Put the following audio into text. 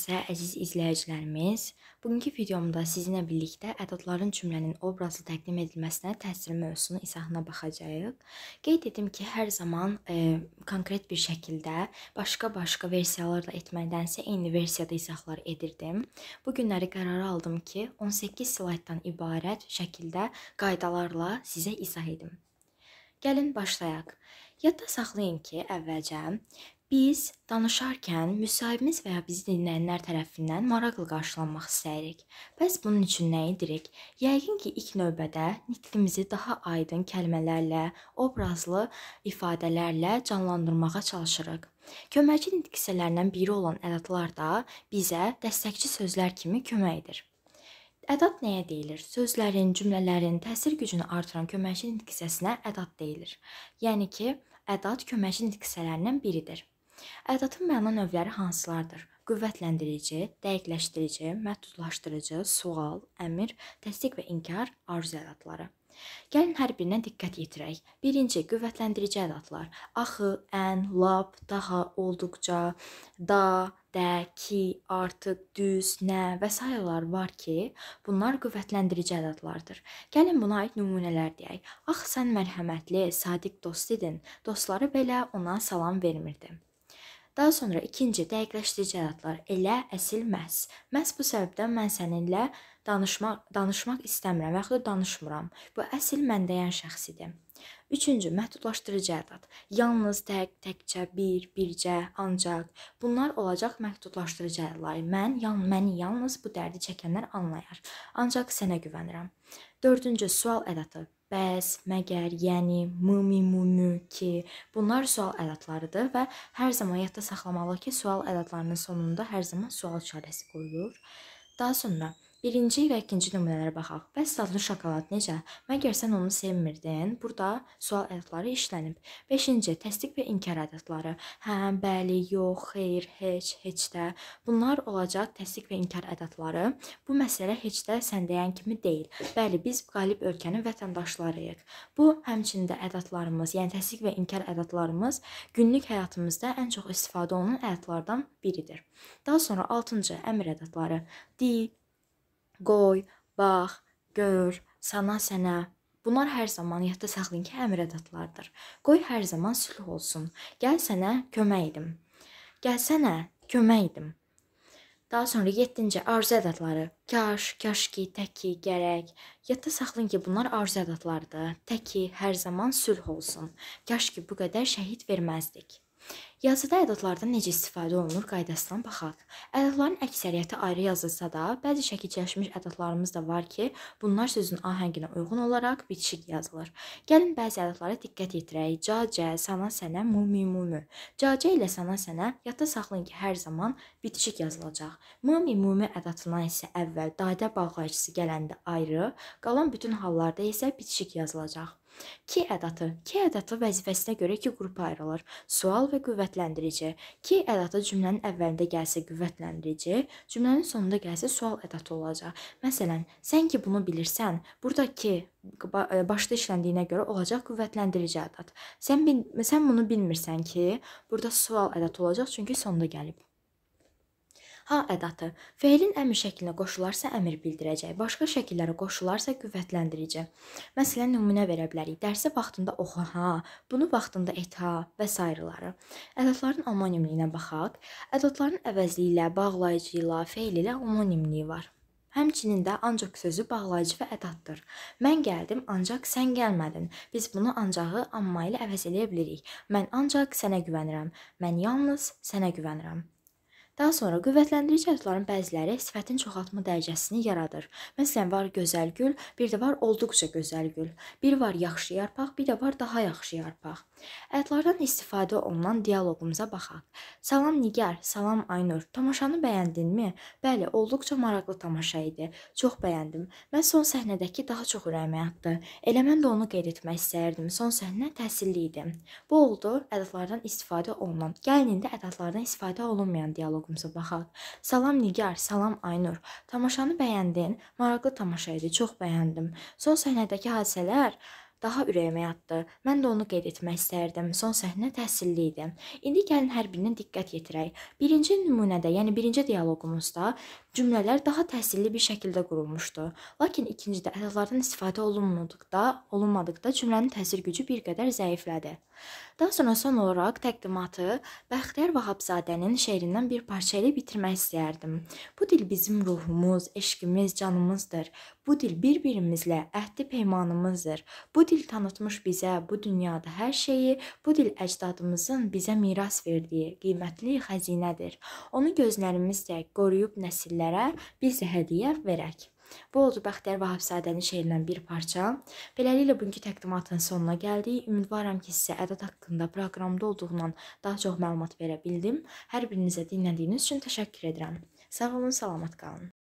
gəlsə, əziz izləyicilərimiz, bugünkü videomda sizinlə birlikdə ədadların cümlənin obrazlı təqdim edilməsinə təsiri mövzusunu izahına baxacağıq. Qeyd edim ki, hər zaman konkret bir şəkildə başqa versiyalarla etməkdənsə eyni versiyada izahlar edirdim. Bu günləri qərara aldım ki, 18 slayddan ibarət şəkildə qaydalarla sizə izah edim. Gəlin başlayaq. Yadda saxlayın ki, əvvəlcə biz danışarkən müsahibimiz və ya bizi dinləyənlər tərəfindən maraqlı qarşılanmaq istəyirik. Bəs bunun üçün nə edirik? Yəqin ki, ilk növbədə nitqimizi daha aydın kəlmələrlə, obrazlı ifadələrlə canlandırmağa çalışırıq. Köməkçi nitq hissələrindən biri olan ədadlar da bizə dəstəkçi sözlər kimi kömək edir. Ədad nəyə deyilir? Sözlərin, cümlələrin təsir gücünü artıran köməkçi nitq hissəsinə ədad deyilir. Yəni ki, ədad köməkçi nitq hissələrindən biridir. Ədadın məna növləri hansılardır? Qüvvətləndirici, dəqiqləşdirici, məhdudlaşdırıcı, sual, əmr, təsdiq və inkar, arzu ədadları. Gəlin hər birinə diqqət yetirək. Birinci, qüvvətləndirici ədadlar. Axı, ən, lap, daha, olduqca, da, də, ki, artıq, düz, nə və s. var ki, bunlar qüvvətləndirici ədadlardır. Gəlin buna aid nümunələr deyək. Axı, sən mərhəmətli, sadiq dost idin. Dostları belə ona salam vermirdi. Daha sonra ikinci, dəqiqləşdirici ədadlar. Elə, əsil, məhz. Məhz bu səbəbdən mən səninlə danışmaq istəmirəm və yaxud da danışmıram. Bu əsil məndəyən şəxsidir. Üçüncü, məhdudlaşdırıcı ədad. Yalnız, təkcə, bir, bircə, ancaq. Bunlar olacaq məhdudlaşdırıcı ədadlar. Məni yalnız bu dərdi çəkənlər anlayar. Ancaq sənə güvənirəm. Dördüncü, sual ədadı. Bəs, məgər, yəni, mü, ki, bunlar sual ədadlarıdır və hər zaman yadda saxlamalı ki, sual ədadlarının sonunda hər zaman sual işarəsi qoyulur. Daha sonra birinci və ikinci nümunələrə baxaq. Bəs dadlı şokolad necə? Məgər sən onu sevmirdin? Burada sual ədadları işlənib. Beşinci, təsdiq və inkar ədadları. Hə, bəli, yox, xeyr, heç də. Bunlar olacaq təsdiq və inkar ədadları. Bu məsələ heç də sən deyən kimi deyil. Bəli, biz qalib ölkənin vətəndaşlarıyıq. Bu, həmçində ədadlarımız, yəni təsdiq və inkar ədadlarımız günlük həyatımızda ən çox istifadə olunan ədadlardan biridir. Daha sonra altıncı, əmr ədadları. Di, qoy, bax, gör, sana, sənə. Bunlar hər zaman yadda saxlayın ki, əmr ədadlardır. Qoy hər zaman sülh olsun. Gəl sənə kömək edim. Gəlsənə kömək edim. Daha sonra 7-ci arzu ədadları. Kaş, kaşki, təki, gərək. Yadda saxlayın ki, bunlar arzu ədadlardır. Təki, hər zaman sülh olsun. Kaş ki, bu qədər şəhid verməzdik. Yazıda ədadlardan necə istifadə olunur qaydasından baxaq. Ədadların əksəriyyəti ayrı yazılsa da, bəzi şəkilləşmiş ədadlarımız da var ki, bunlar sözün ahənginə uyğun olaraq bitişik yazılır. Gəlin bəzi ədadlara diqqət yetirək. Cacə, sana, sənə, mümü. Cacə ilə sana, sənə yadda saxlayın ki, hər zaman bitişik yazılacaq. Mümü ədadından isə əvvəl dadə bağlayıcısı gələndə ayrı, qalan bütün hallarda isə bitişik yazılacaq. Ki ədadı vəzifəsinə görə iki qrupa ayrılır. Sual və qüvvətləndirici. Ki ədadı cümlənin əvvəlində gəlsə qüvvətləndirici, cümlənin sonunda gəlsə sual ədadı olacaq. Məsələn, sən ki bunu bilirsən, burada ki başda işləndiyinə görə olacaq qüvvətləndirici ədad. Sən bunu bilmirsən ki, burada sual ədadı olacaq, çünki sonda gəlib. Ha ədadı. Feilin əmr şəklinə qoşularsa əmr bildirəcək, başqa şəkillərə qoşularsa qüvvətləndirici. Məsələn, nümunə verə bilərik. Dərsə vaxtında oxu, ha, bunu vaxtında et, ha və s. Ədadların homonimliyinə baxaq. Ədadların əvəzliyi ilə, bağlayıcı ilə, feil ilə homonimliyi var. Həmçinin də ancaq sözü bağlayıcı və ədaddır. Mən gəldim, ancaq sən gəlmədin. Biz bunu ancağı amma ilə əvəz eləyə bilirik. Mən ancaq sənə güvənirəm. Mən yalnız sənə güvənirəm. Daha sonra qüvvətləndirici ədadların bəziləri sifətin çoxaltma dərəcəsini yaradır. Məsələn, var gözəl gül, bir də var olduqca gözəl gül. Bir var yaxşı yarpaq, bir də var daha yaxşı yarpaq. Ədadlardan istifadə olunan dialoqumuza baxaq. Salam Nigar, salam Aynur. Tamaşanı bəyəndinmi? Bəli, olduqca maraqlı tamaşa idi. Çox bəyəndim. Mən son səhnədəki daha çox ürəyimə yatdı. Elə mən də onu qeyd etmək istəyirdim. Son səhnə təsirli idi. Bu oldu ədadlardan istifadə olunan. Gəlin indi ədadlardan istifadə olunmayan dialoqumuza baxaq. Salam Nigar, salam Aynur. Tamaşanı bəyəndin? Maraqlı tamaşa idi. Çox bəyəndim. Son səhnədəki hadisələr daha ürəyimə yatdı. Mən də onu qeyd etmək istərdim. Son səhnə təsirli idi. İndi gəlin hər birinə diqqət yetirək. Birinci nümunədə, yəni birinci dialoqumuzda cümlələr daha təsirli bir şəkildə qurulmuşdu. Lakin ikincidə ədədlərdən istifadə olunmadıqda cümlənin təsir gücü bir qədər zəiflədi. Daha sonra son olaraq təqdimatı Bəxtiyar Vahabzadənin şeirindən bir parça ilə bitirmək istəyərdim. Bu dil bizim ruhumuz, eşqimiz, canımızdır. Bu dil bir-birimizlə əhdi peymanımızdır. Bu dil tanıtmış bizə bu dünyada hər şeyi, bu dil əcdadımızın bizə miras verdiyi qiymətli xəzinədir. Onu gözlərimizlə qoruyub nəsillərə biz də hədiyyə verək. Bu oldu Bəxtiyar Vahabzadənin şeirindən bir parça. Beləliklə bugünkü təqdimatın sonuna gəldik. Ümidvaram ki, sizə ədəd haqqında proqramda olduğundan daha çox məlumat verə bildim. Hər birinizə dinlədiyiniz üçün təşəkkür edirəm. Sağ olun, salamat qalın.